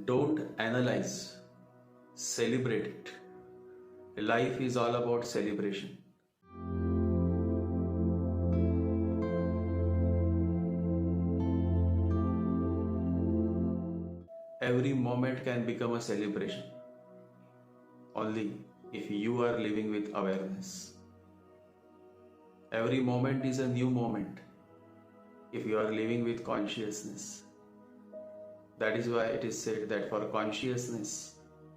Don't analyze, celebrate it. Life is all about celebration. Every moment can become a celebration only if you are living with awareness. Every moment is a new moment if you are living with consciousness. That is why it is said that for consciousness,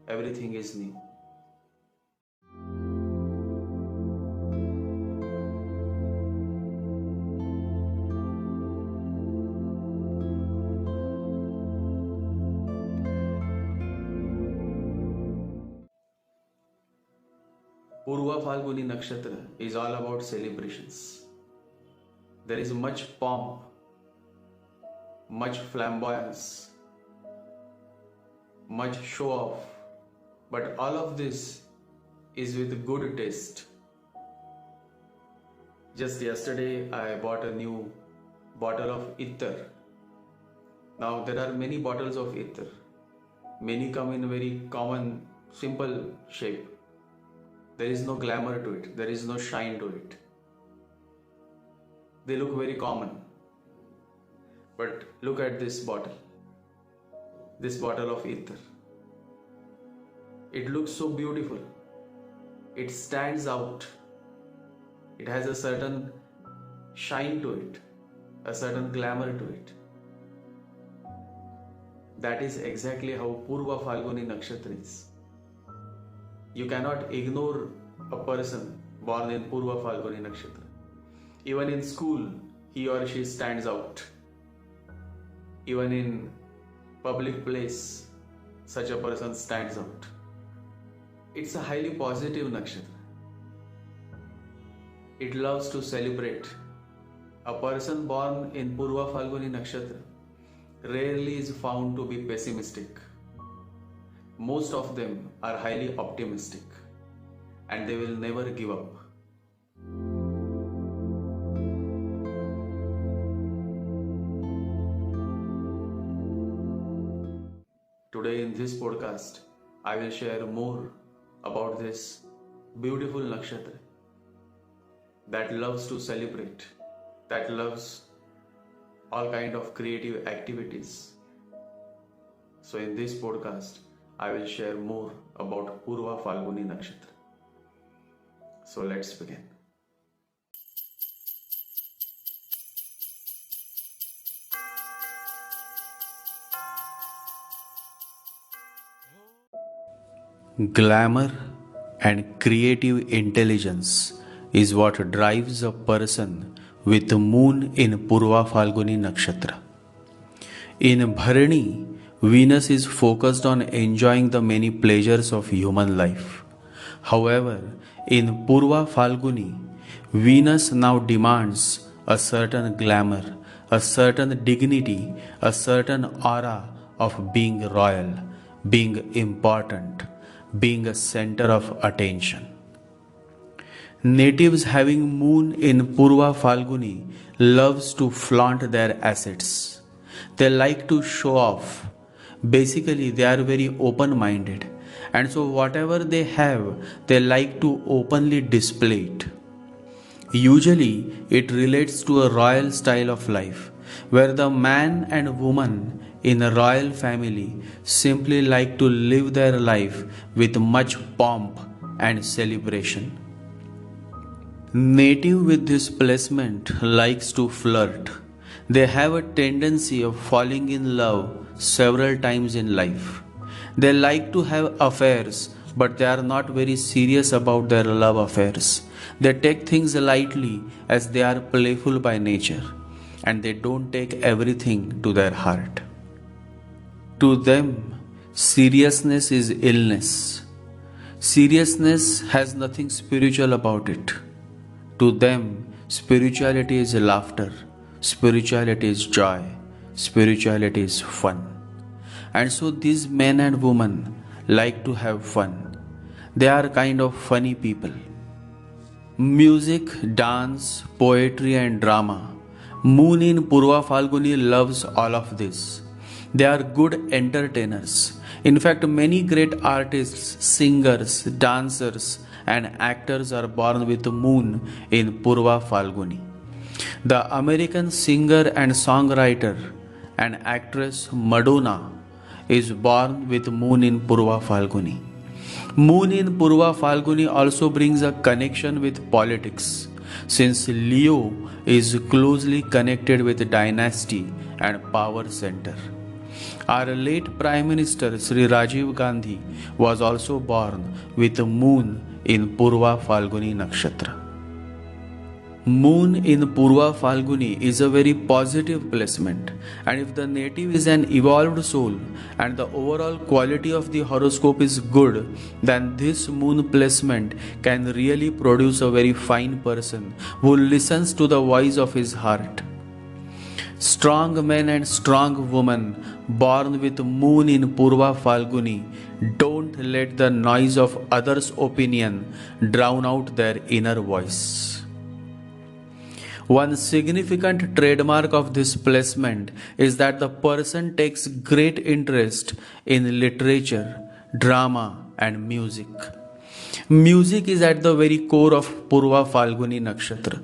everything is new. Purva Phalguni Nakshatra is all about celebrations. There is much pomp, much flamboyance, much show off, but all of this is with good taste. Just yesterday I bought a new bottle of ether. Now there are many bottles of ether. Many come in very common, simple shape. There is no glamour to it. There is no shine to it. They look very common. But look at this bottle of ether. It looks so beautiful. It stands out. It has a certain shine to it, a certain glamour to it. That is exactly how Purva Phalguni Nakshatra is. You cannot ignore a person born in Purva Phalguni Nakshatra. Even in school, he or she stands out. Even in public place, such a person stands out. It's a highly positive nakshatra. It loves to celebrate. A person born in Purva Phalguni Nakshatra rarely is found to be pessimistic. Most of them are highly optimistic and they will never give up. Today in this podcast, I will share more about this beautiful nakshatra that loves to celebrate, that loves all kind of creative activities. So in this podcast, I will share more about Purva Phalguni Nakshatra. So let's begin. Glamour and creative intelligence is what drives a person with the moon in Purva Phalguni Nakshatra. In Bharani, Venus is focused on enjoying the many pleasures of human life. However, in Purva Phalguni, Venus now demands a certain glamour, a certain dignity, a certain aura of being royal, being important, being a center of attention. Natives having moon in Purva Phalguni loves to flaunt their assets. They like to show off. Basically, they are very open-minded, and so whatever they have, they like to openly display it. Usually, it relates to a royal style of life, where the man and woman in a royal family simply like to live their life with much pomp and celebration. Native with this placement likes to flirt. They have a tendency of falling in love several times in life. They like to have affairs, but they are not very serious about their love affairs. They take things lightly as they are playful by nature, and they don't take everything to their heart. To them, seriousness is illness. Seriousness has nothing spiritual about it. To them, spirituality is laughter, spirituality is joy, spirituality is fun. And so these men and women like to have fun. They are kind of funny people. Music, dance, poetry and drama. Moon in Purva Phalguni loves all of this. They are good entertainers. In fact, many great artists, singers, dancers, and actors are born with moon in Purva Phalguni. The American singer and songwriter and actress Madonna is born with moon in Purva Phalguni. Moon in Purva Phalguni also brings a connection with politics, since Leo is closely connected with dynasty and power center. Our late Prime Minister Sri Rajiv Gandhi was also born with a moon in Purva Phalguni Nakshatra. Moon in Purva Phalguni is a very positive placement, and if the native is an evolved soul and the overall quality of the horoscope is good, then this moon placement can really produce a very fine person who listens to the voice of his heart. Strong men and strong women born with moon in Purva Phalguni don't let the noise of others' opinion drown out their inner voice. One significant trademark of this placement is that the person takes great interest in literature, drama, and music. Music is at the very core of Purva Phalguni Nakshatra.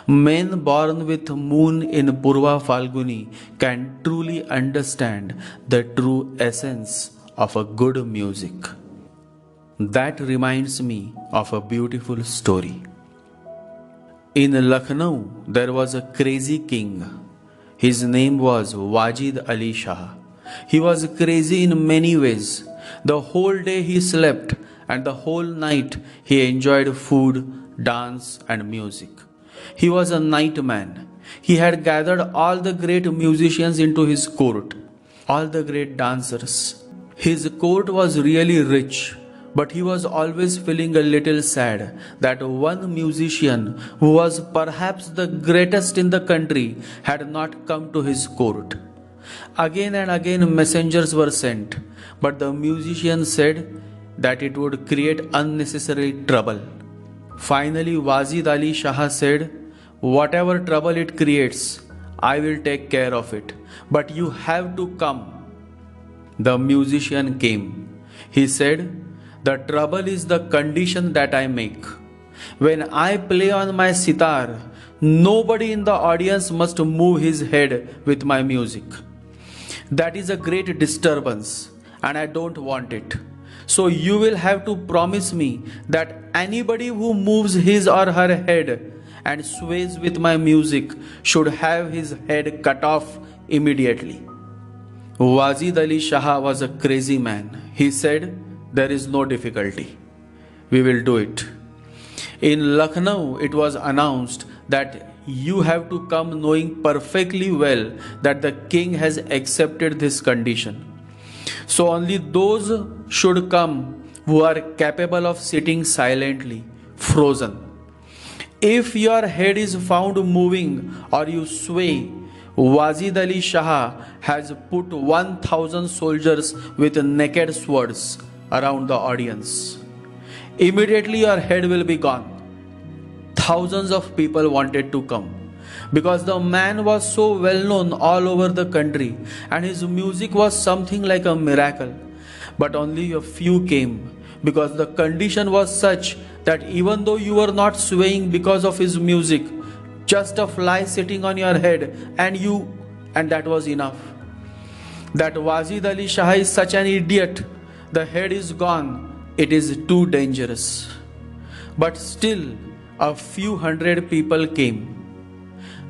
Men born with moon in Purva Phalguni can truly understand the true essence of a good music. That reminds me of a beautiful story. In Lucknow, there was a crazy king. His name was Wajid Ali Shah. He was crazy in many ways. The whole day he slept, and the whole night he enjoyed food, dance, and music. He was a nightman. He had gathered all the great musicians into his court, all the great dancers. His court was really rich, but he was always feeling a little sad that one musician who was perhaps the greatest in the country had not come to his court. Again and again messengers were sent, but the musician said that it would create unnecessary trouble. Finally, Wajid Ali Shah said, "Whatever trouble it creates, I will take care of it, but you have to come." The musician came. He said, "The trouble is the condition that I make. When I play on my sitar, nobody in the audience must move his head with my music. That is a great disturbance, and I don't want it. So you will have to promise me that anybody who moves his or her head and sways with my music should have his head cut off immediately." Wajid Ali Shah was a crazy man. He said, "There is no difficulty. We will do it." In Lucknow, it was announced that you have to come knowing perfectly well that the king has accepted this condition. So only those should come who are capable of sitting silently, frozen. If your head is found moving or you sway, Wajid Ali Shah has put 1,000 soldiers with naked swords around the audience. Immediately your head will be gone. Thousands of people wanted to come because the man was so well known all over the country and his music was something like a miracle. But only a few came because the condition was such that even though you were not swaying because of his music, just a fly sitting on your head and that was enough. That Wajid Ali Shah is such an idiot. The head is gone. It is too dangerous. But still, a few hundred people came.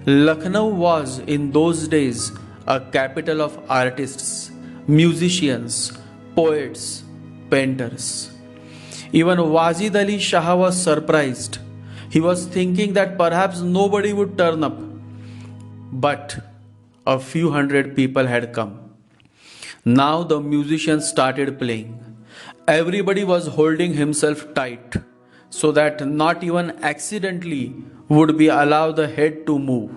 Lucknow was in those days a capital of artists, musicians, poets, painters. Even Wajid Ali Shah was surprised. He was thinking that perhaps nobody would turn up. But a few hundred people had come. Now the musicians started playing. Everybody was holding himself tight so that not even accidentally would be allowed the head to move.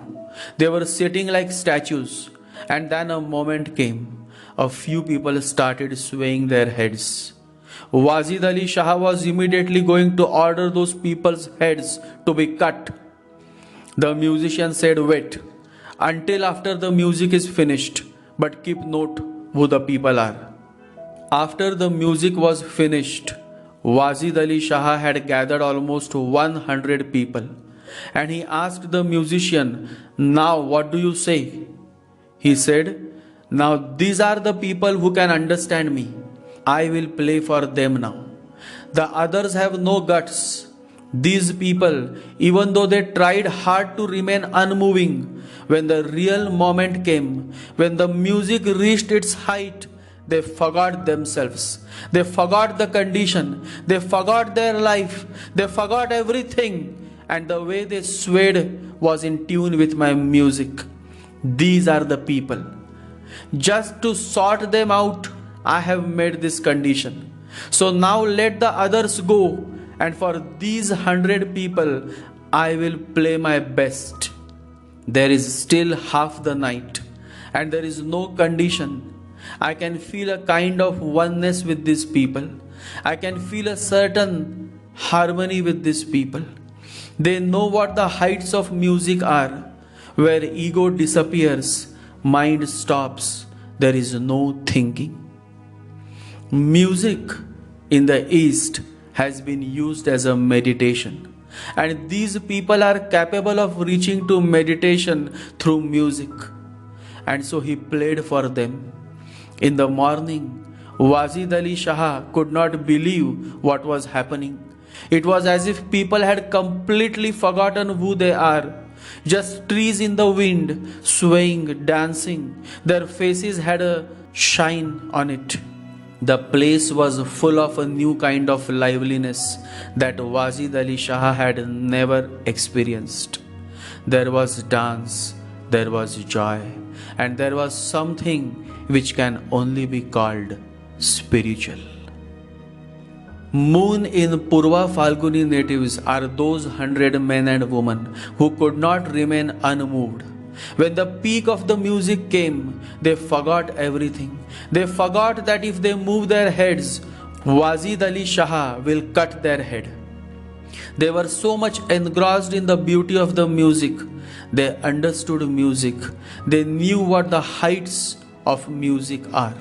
They were sitting like statues, and then a moment came. A few people started swaying their heads. Wajid Ali Shah was immediately going to order those people's heads to be cut. The musician said, "Wait until after the music is finished, but keep note, who the people are. After the music was finished, Wajid Ali Shah had gathered almost 100 people, and he asked the musician, "Now what do you say?" He said, "Now these are the people who can understand me. I will play for them now. The others have no guts. These people, even though they tried hard to remain unmoving, when the real moment came, when the music reached its height, they forgot themselves. They forgot the condition. They forgot their life. They forgot everything. And the way they swayed was in tune with my music. These are the people. Just to sort them out, I have made this condition. So now let the others go, and for these 100 people, I will play my best. There is still half the night, and there is no condition. I can feel a kind of oneness with these people. I can feel a certain harmony with these people. They know what the heights of music are. Where ego disappears, mind stops. There is no thinking. Music in the East has been used as a meditation, and these people are capable of reaching to meditation through music. And so he played for them. In the morning, Wajid Ali Shah could not believe what was happening. It was as if people had completely forgotten who they are. Just trees in the wind, swaying, dancing. Their faces had a shine on it. The place was full of a new kind of liveliness that Wajid Ali Shah had never experienced. There was dance, there was joy, and there was something which can only be called spiritual. Moon in Purva Phalguni natives are those 100 men and women who could not remain unmoved. When the peak of the music came, they forgot everything. They forgot that if they move their heads, Wajid Ali Shah will cut their head. They were so much engrossed in the beauty of the music. They understood music. They knew what the heights of music are.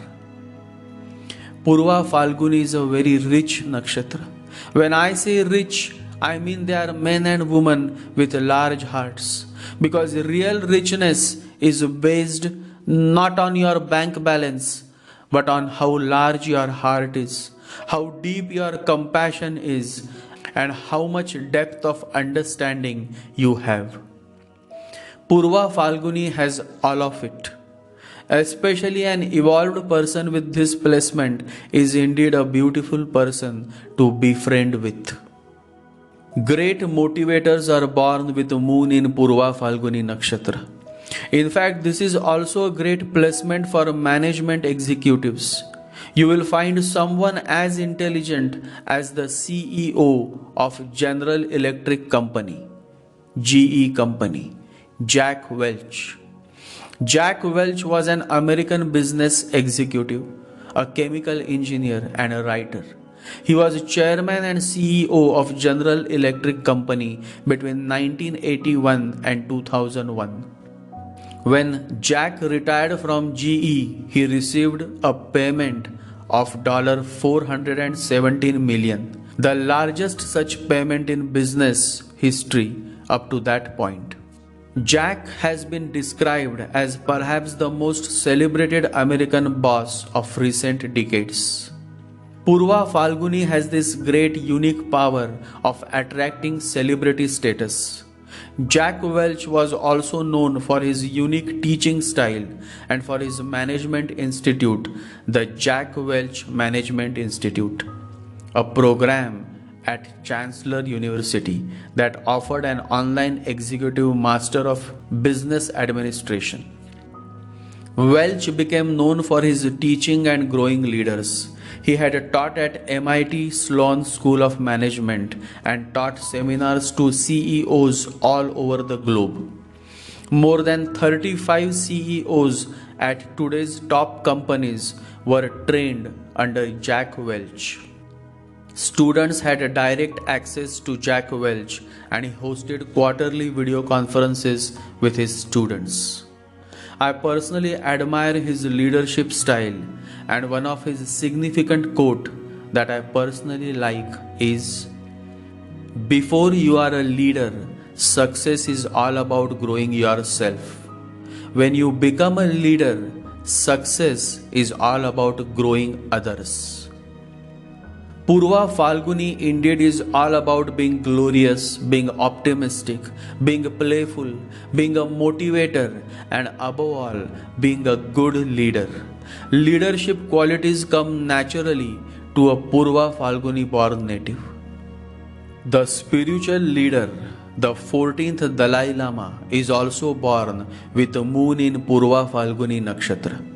Purva Phalguni is a very rich nakshatra. When I say rich, I mean they are men and women with large hearts. Because real richness is based not on your bank balance, but on how large your heart is, how deep your compassion is, and how much depth of understanding you have. Purva Phalguni has all of it. Especially an evolved person with this placement is indeed a beautiful person to befriend with. Great motivators are born with the moon in Purva Phalguni Nakshatra. In fact, this is also a great placement for management executives. You will find someone as intelligent as the CEO of General Electric Company, GE Company, Jack Welch. Jack Welch was an American business executive, a chemical engineer, and a writer. He was chairman and CEO of General Electric Company between 1981 and 2001. When Jack retired from GE, he received a payment of $417 million, the largest such payment in business history up to that point. Jack has been described as perhaps the most celebrated American boss of recent decades. Purva Phalguni has this great unique power of attracting celebrity status. Jack Welch was also known for his unique teaching style and for his management institute, the Jack Welch Management Institute, a program at Chancellor University that offered an online executive master of business administration. Welch became known for his teaching and growing leaders. He had taught at MIT Sloan School of Management and taught seminars to CEOs all over the globe. More than 35 CEOs at today's top companies were trained under Jack Welch. Students had direct access to Jack Welch, and he hosted quarterly video conferences with his students. I personally admire his leadership style, and one of his significant quote that I personally like is, before you are a leader, success is all about growing yourself. When you become a leader, success is all about growing others. Purva Phalguni indeed is all about being glorious, being optimistic, being playful, being a motivator, and above all, being a good leader. Leadership qualities come naturally to a Purva Phalguni born native. The spiritual leader, the 14th Dalai Lama, is also born with the moon in Purva Phalguni Nakshatra.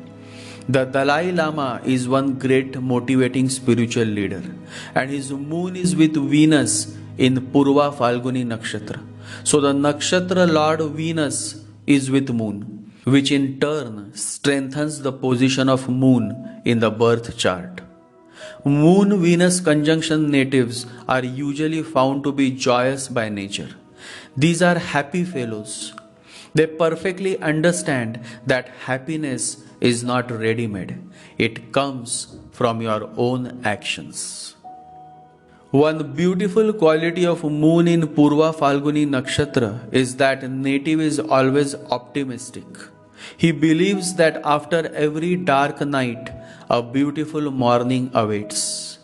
The Dalai Lama is one great motivating spiritual leader, and his moon is with Venus in Purva Phalguni Nakshatra. So the Nakshatra Lord Venus is with moon, which in turn strengthens the position of moon in the birth chart. Moon Venus conjunction natives are usually found to be joyous by nature. These are happy fellows. They perfectly understand that happiness is not ready made, it comes from your own actions. One beautiful quality of moon in Purva Phalguni Nakshatra is that native is always optimistic. He believes that after every dark night, a beautiful morning awaits.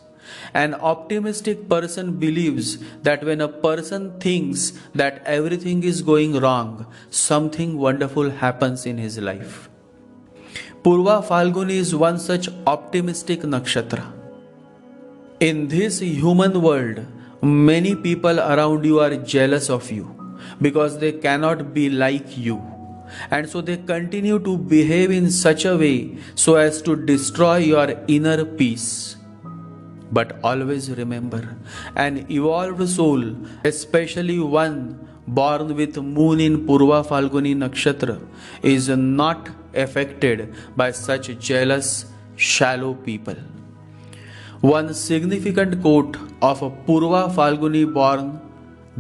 An optimistic person believes that when a person thinks that everything is going wrong, something wonderful happens in his life. Purva Phalguni is one such optimistic nakshatra. In this human world, many people around you are jealous of you because they cannot be like you. And so they continue to behave in such a way so as to destroy your inner peace. But always remember, an evolved soul, especially one born with moon in Purva Phalguni Nakshatra, is not affected by such jealous, shallow people. One significant quote of a Purva Phalguni born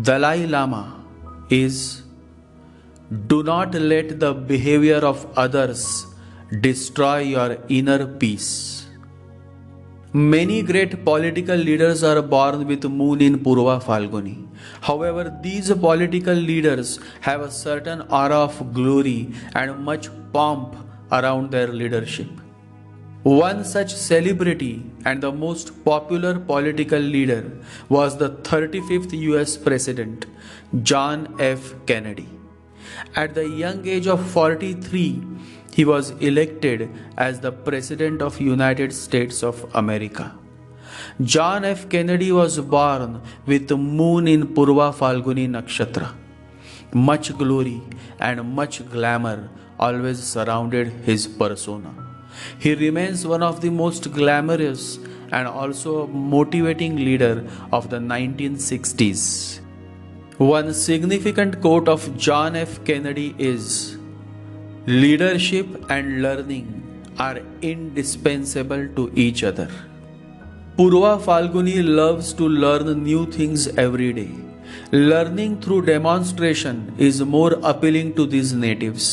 Dalai Lama is, "Do not let the behavior of others destroy your inner peace." Many great political leaders are born with moon in Purva Phalguni. However, these political leaders have a certain aura of glory and much pomp around their leadership. One such celebrity and the most popular political leader was the 35th US President, John F. Kennedy. At the young age of 43, he was elected as the President of United States of America. John F. Kennedy was born with the moon in Purva Phalguni Nakshatra. Much glory and much glamour always surrounded his persona. He remains one of the most glamorous and also a motivating leader of the 1960s. One significant quote of John F. Kennedy is, "Leadership and learning are indispensable to each other." Purva Phalguni loves to learn new things every day. Learning through demonstration is more appealing to these natives.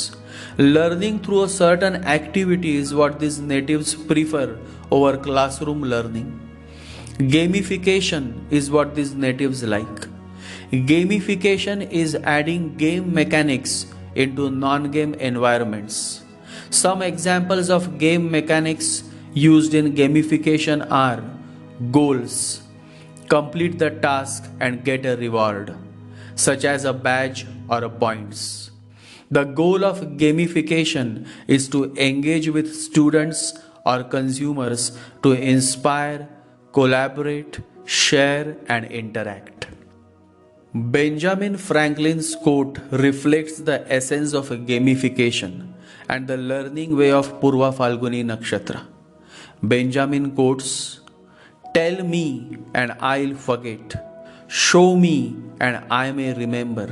Learning through a certain activity is what these natives prefer over classroom learning. Gamification is what these natives like. Gamification is adding game mechanics into non-game environments. Some examples of game mechanics used in gamification are goals, complete the task and get a reward, such as a badge or a points. The goal of gamification is to engage with students or consumers to inspire, collaborate, share, and interact. Benjamin Franklin's quote reflects the essence of gamification and the learning way of Purva Phalguni Nakshatra. Benjamin quotes, "Tell me and I'll forget. Show me and I may remember.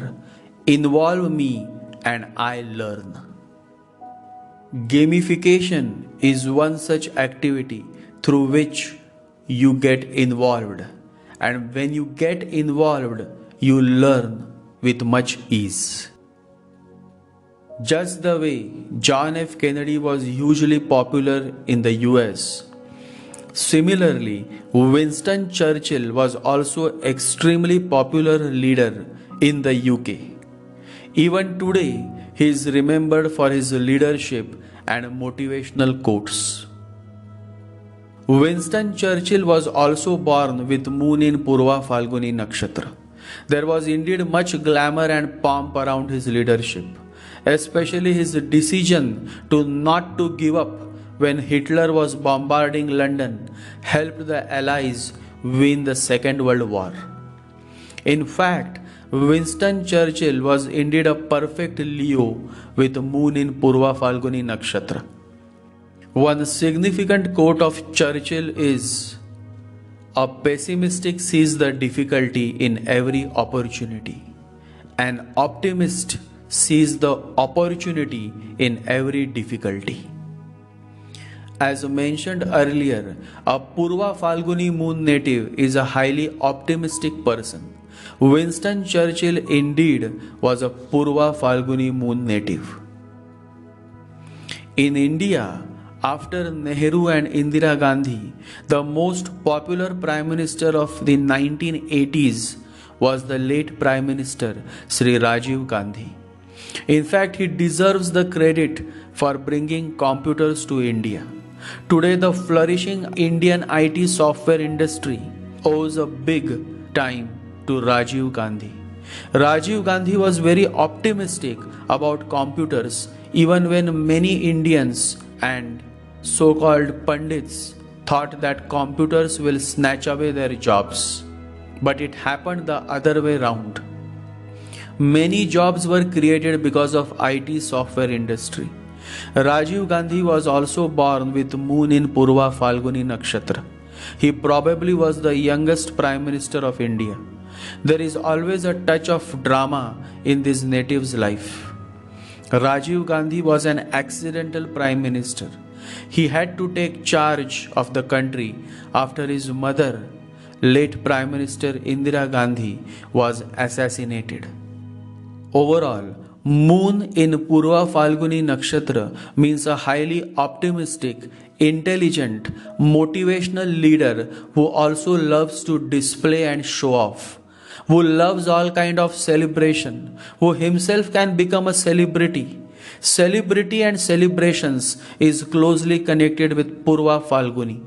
Involve me and I learn." Gamification is one such activity through which you get involved, and when you get involved, you learn with much ease. just the way John F. Kennedy was hugely popular in the US. Similarly, Winston Churchill was also extremely popular leader in the UK. Even today, he is remembered for his leadership and motivational quotes. Winston Churchill was also born with moon in Purva Phalguni Nakshatra. There was indeed much glamour and pomp around his leadership, especially his decision to not to give up when Hitler was bombarding London helped the Allies win the Second World War. In fact, Winston Churchill was indeed a perfect Leo with moon in Purva Phalguni Nakshatra. One significant quote of Churchill is, "A pessimistic sees the difficulty in every opportunity. An optimist sees the opportunity in every difficulty." As mentioned earlier, a Purva Phalguni moon native is a highly optimistic person. Winston Churchill indeed was a Purva Phalguni moon native. In India, after Nehru and Indira Gandhi, the most popular Prime Minister of the 1980s was the late Prime Minister Sri Rajiv Gandhi. In fact, he deserves the credit for bringing computers to India. Today, the flourishing Indian IT software industry owes a big time to Rajiv Gandhi. Rajiv Gandhi was very optimistic about computers even when many Indians and so-called pundits thought that computers will snatch away their jobs. But it happened the other way round. Many jobs were created because of IT software industry. Rajiv Gandhi was also born with moon in Purva Phalguni Nakshatra. He probably was the youngest Prime Minister of India. There is always a touch of drama in this native's life. Rajiv Gandhi was an accidental Prime Minister. He had to take charge of the country after his mother, late Prime Minister Indira Gandhi, was assassinated. Overall, moon in Purva Phalguni Nakshatra means a highly optimistic, intelligent, motivational leader who also loves to display and show off, who loves all kind of celebration, who himself can become a celebrity. Celebrity and celebrations is closely connected with Purva Phalguni.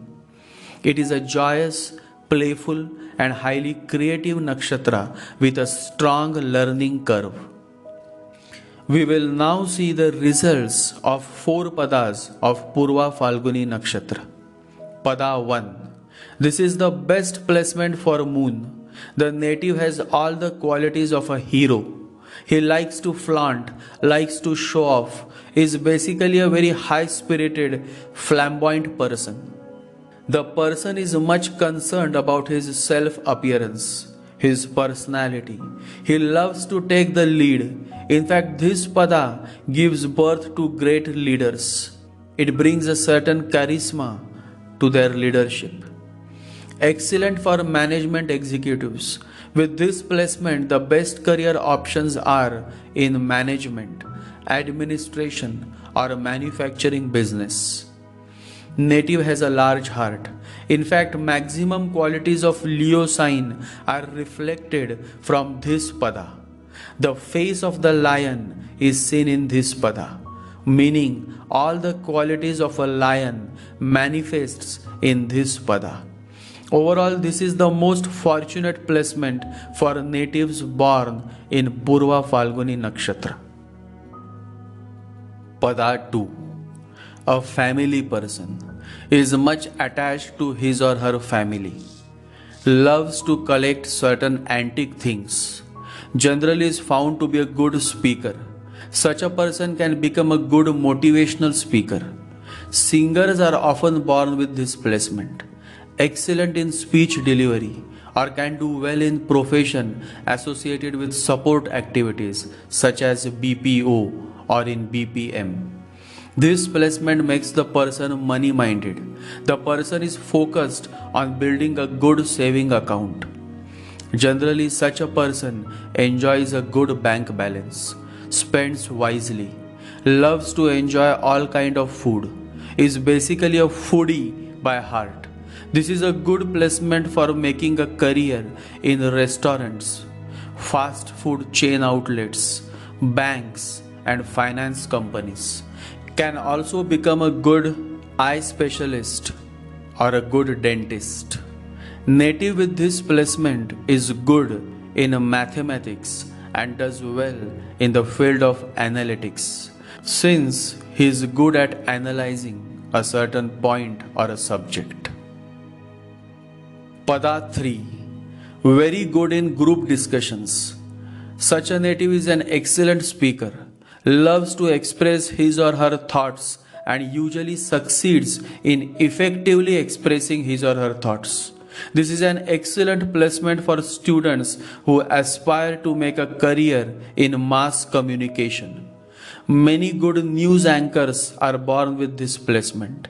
It is a joyous, playful and highly creative nakshatra with a strong learning curve. We will now see the results of 4 padas of Purva Phalguni Nakshatra. Pada 1. This is the best placement for moon. The native has all the qualities of a hero. He likes to flaunt, likes to show off, is basically a very high-spirited, flamboyant person. The person is much concerned about his self-appearance, his personality. He loves to take the lead. In fact, this pada gives birth to great leaders. It brings a certain charisma to their leadership. Excellent for management executives. With this placement, the best career options are in management, administration, or manufacturing business. Native has a large heart. In fact, maximum qualities of Leo sign are reflected from this pada. The face of the lion is seen in this pada, meaning all the qualities of a lion manifests in this pada. Overall, this is the most fortunate placement for natives born in Purva Phalguni Nakshatra. Pada 2. A family person is much attached to his or her family, loves to collect certain antique things, generally is found to be a good speaker. Such a person can become a good motivational speaker. Singers are often born with this placement. Excellent in speech delivery, or can do well in profession associated with support activities such as BPO or in BPM. This placement makes the person money minded. The person is focused on building a good saving account. Generally, such a person enjoys a good bank balance, spends wisely, loves to enjoy all kind of food, is basically a foodie by heart. This is a good placement for making a career in restaurants, fast food chain outlets, banks, and finance companies. Can also become a good eye specialist or a good dentist. Native with this placement is good in mathematics and does well in the field of analytics, since he is good at analyzing a certain point or a subject. Pada 3. Very good in group discussions. Such a native is an excellent speaker, loves to express his or her thoughts, and usually succeeds in effectively expressing his or her thoughts. This is an excellent placement for students who aspire to make a career in mass communication. Many good news anchors are born with this placement.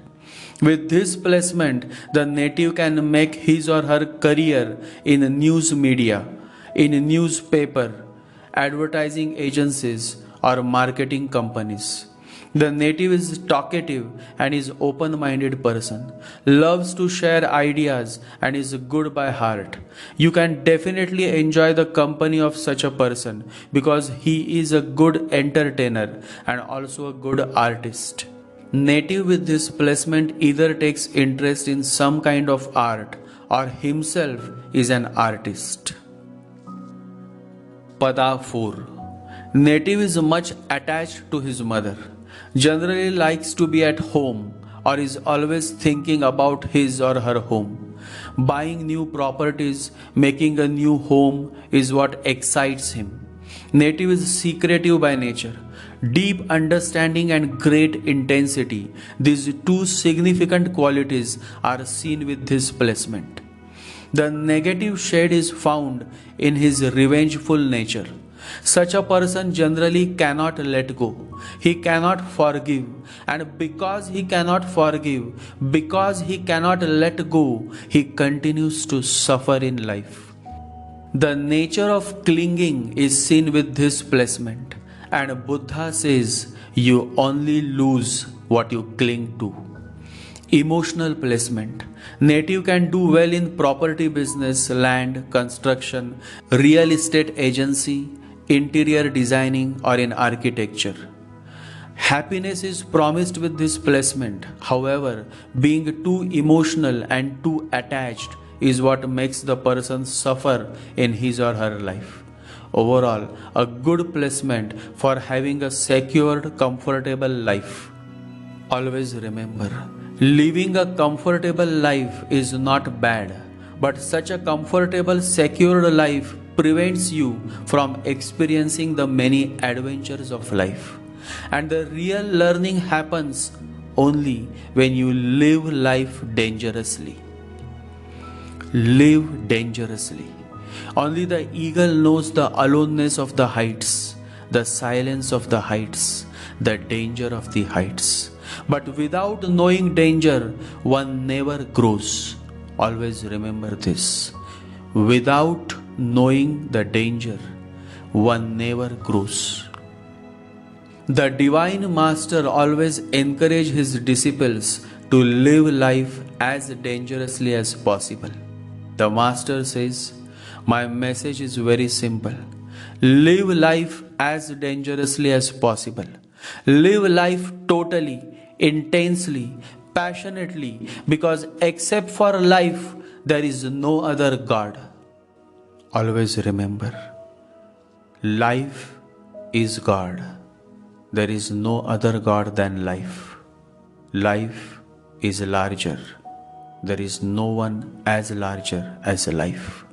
With this placement, the native can make his or her career in news media, in newspaper, advertising agencies, or marketing companies. The native is talkative and is open-minded person, loves to share ideas and is good by heart. You can definitely enjoy the company of such a person because he is a good entertainer and also a good artist. Native with this placement either takes interest in some kind of art or himself is an artist. Pada 4. Native is much attached to his mother, generally likes to be at home or is always thinking about his or her home. Buying new properties, making a new home is what excites him. Native is secretive by nature, deep understanding and great intensity. These two significant qualities are seen with this placement. The negative shade is found in his revengeful nature. Such a person generally cannot let go. He cannot forgive, and because he cannot forgive, because he cannot let go, he continues to suffer in life. The nature of clinging is seen with this placement, and Buddha says you only lose what you cling to. Emotional placement. Native can do well in property business, land, construction, real estate agency, interior designing, or in architecture. Happiness is promised with this placement. However, being too emotional and too attached is what makes the person suffer in his or her life. Overall, a good placement for having a secured, comfortable life. Always remember, living a comfortable life is not bad, but such a comfortable, secured life prevents you from experiencing the many adventures of life. And the real learning happens only when you live life dangerously. Live dangerously. Only the eagle knows the aloneness of the heights, the silence of the heights, the danger of the heights. But without knowing danger, one never grows. Always remember this. Without knowing the danger, one never grows. The Divine Master always encourages his disciples to live life as dangerously as possible. The Master says, my message is very simple. Live life as dangerously as possible. Live life totally, intensely, passionately, because except for life, there is no other God. Always remember, life is God. There is no other God than life. Life is larger. There is no one as larger as life.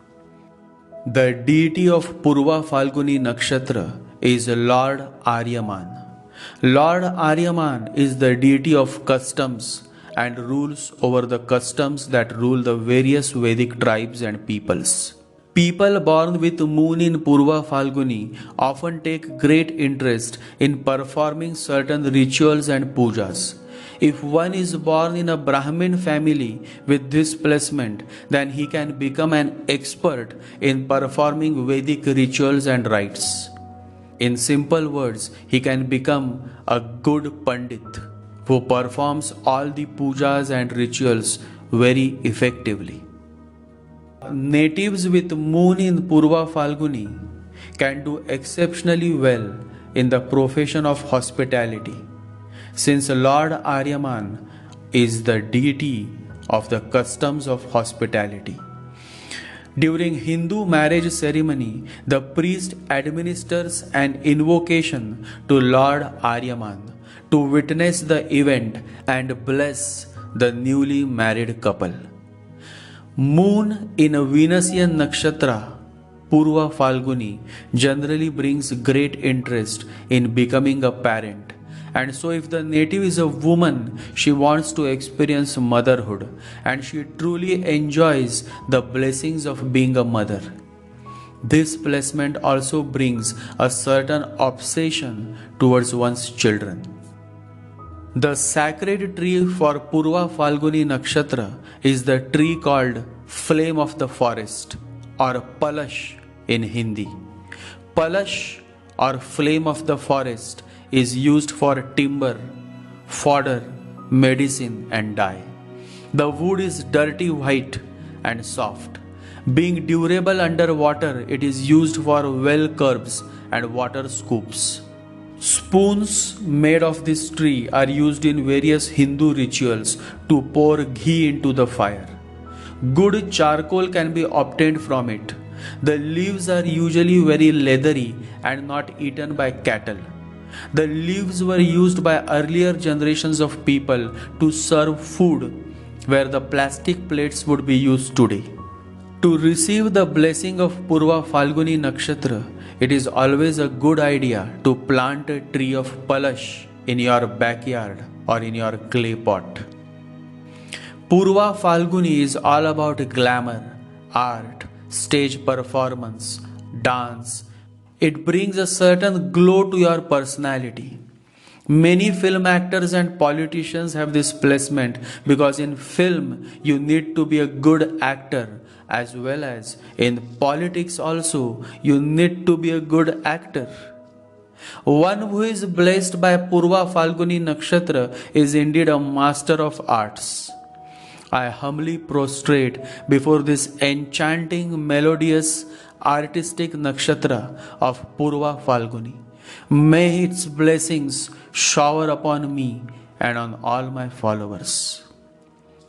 The deity of Purva Phalguni Nakshatra is Lord Aryaman. Lord Aryaman is the deity of customs and rules over the customs that rule the various Vedic tribes and peoples. People born with moon in Purva Phalguni often take great interest in performing certain rituals and pujas. If one is born in a Brahmin family with this placement, then he can become an expert in performing Vedic rituals and rites. In simple words, he can become a good Pandit who performs all the pujas and rituals very effectively. Natives with moon in Purva Phalguni can do exceptionally well in the profession of hospitality, since Lord Aryaman is the deity of the customs of hospitality. During Hindu marriage ceremony, the priest administers an invocation to Lord Aryaman to witness the event and bless the newly married couple. Moon in a Venusian nakshatra, Purva Phalguni, generally brings great interest in becoming a parent. And so, if the native is a woman, she wants to experience motherhood and she truly enjoys the blessings of being a mother. This placement also brings a certain obsession towards one's children. The sacred tree for Purva Phalguni Nakshatra is the tree called Flame of the Forest or Palash in Hindi. Palash or Flame of the Forest is used for timber, fodder, medicine, and dye. The wood is dirty white and soft. Being durable under water, it is used for well curbs and water scoops. Spoons made of this tree are used in various Hindu rituals to pour ghee into the fire. Good charcoal can be obtained from it. The leaves are usually very leathery and not eaten by cattle. The leaves were used by earlier generations of people to serve food where the plastic plates would be used today. To receive the blessing of Purva Phalguni Nakshatra, it is always a good idea to plant a tree of Palash in your backyard or in your clay pot. Purva Phalguni is all about glamour, art, stage performance, dance. It brings a certain glow to your personality. Many film actors and politicians have this placement because in film you need to be a good actor, as well as in politics also you need to be a good actor. One who is blessed by Purva Phalguni Nakshatra is indeed a master of arts. I humbly prostrate before this enchanting, melodious, artistic nakshatra of Purva Phalguni. May its blessings shower upon me and on all my followers.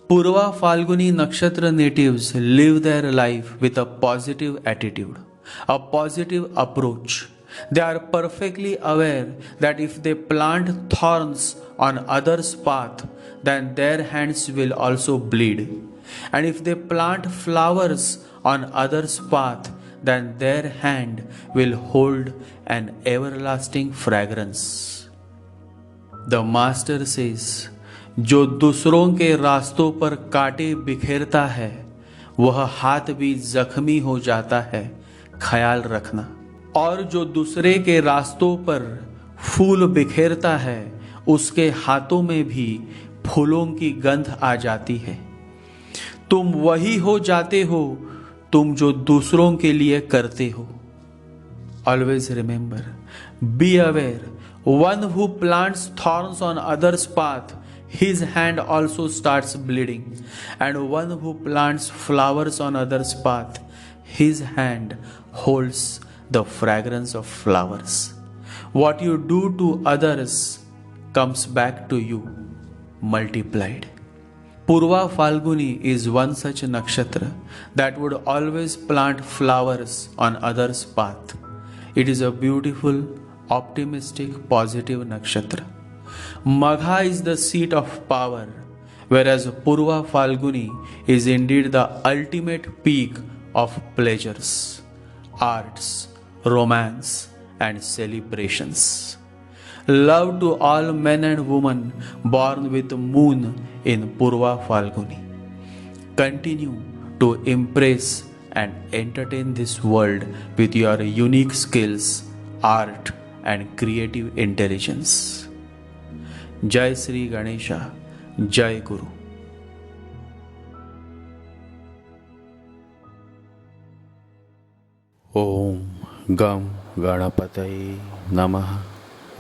Purva Phalguni Nakshatra natives live their life with a positive attitude, a positive approach. They are perfectly aware that if they plant thorns on others' path, then their hands will also bleed. And if they plant flowers on others' path, then their hand will hold an everlasting fragrance. The Master says, जो दूसरों के रास्तों पर कांटे बिखेरता है, वह हाथ भी जख्मी हो जाता है, ख्याल रखना। और जो दूसरे के रास्तों पर फूल बिखेरता है, उसके हाथों में भी फूलों की गंध आ जाती है। तुम वही हो जाते हो तुम जो दूसरों के लिए करते हो। Always remember, be aware, one who plants thorns on others' path, his hand also starts bleeding, and one who plants flowers on others' path, his hand holds the fragrance of flowers. What you do to others comes back to you multiplied. Purva Phalguni is one such nakshatra that would always plant flowers on others' path. It is a beautiful, optimistic, positive nakshatra. Magha is the seat of power, whereas Purva Phalguni is indeed the ultimate peak of pleasures, arts, romance, and celebrations. Love to all men and women born with moon in Purva Phalguni. Continue to impress and entertain this world with your unique skills, art, and creative intelligence. Jai Sri Ganesha, Jai Guru. Om गम गणपतये नमः।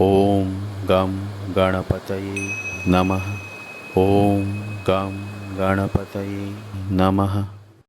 ओम गम गणपतये नमः। ओम गम गणपतये नमः।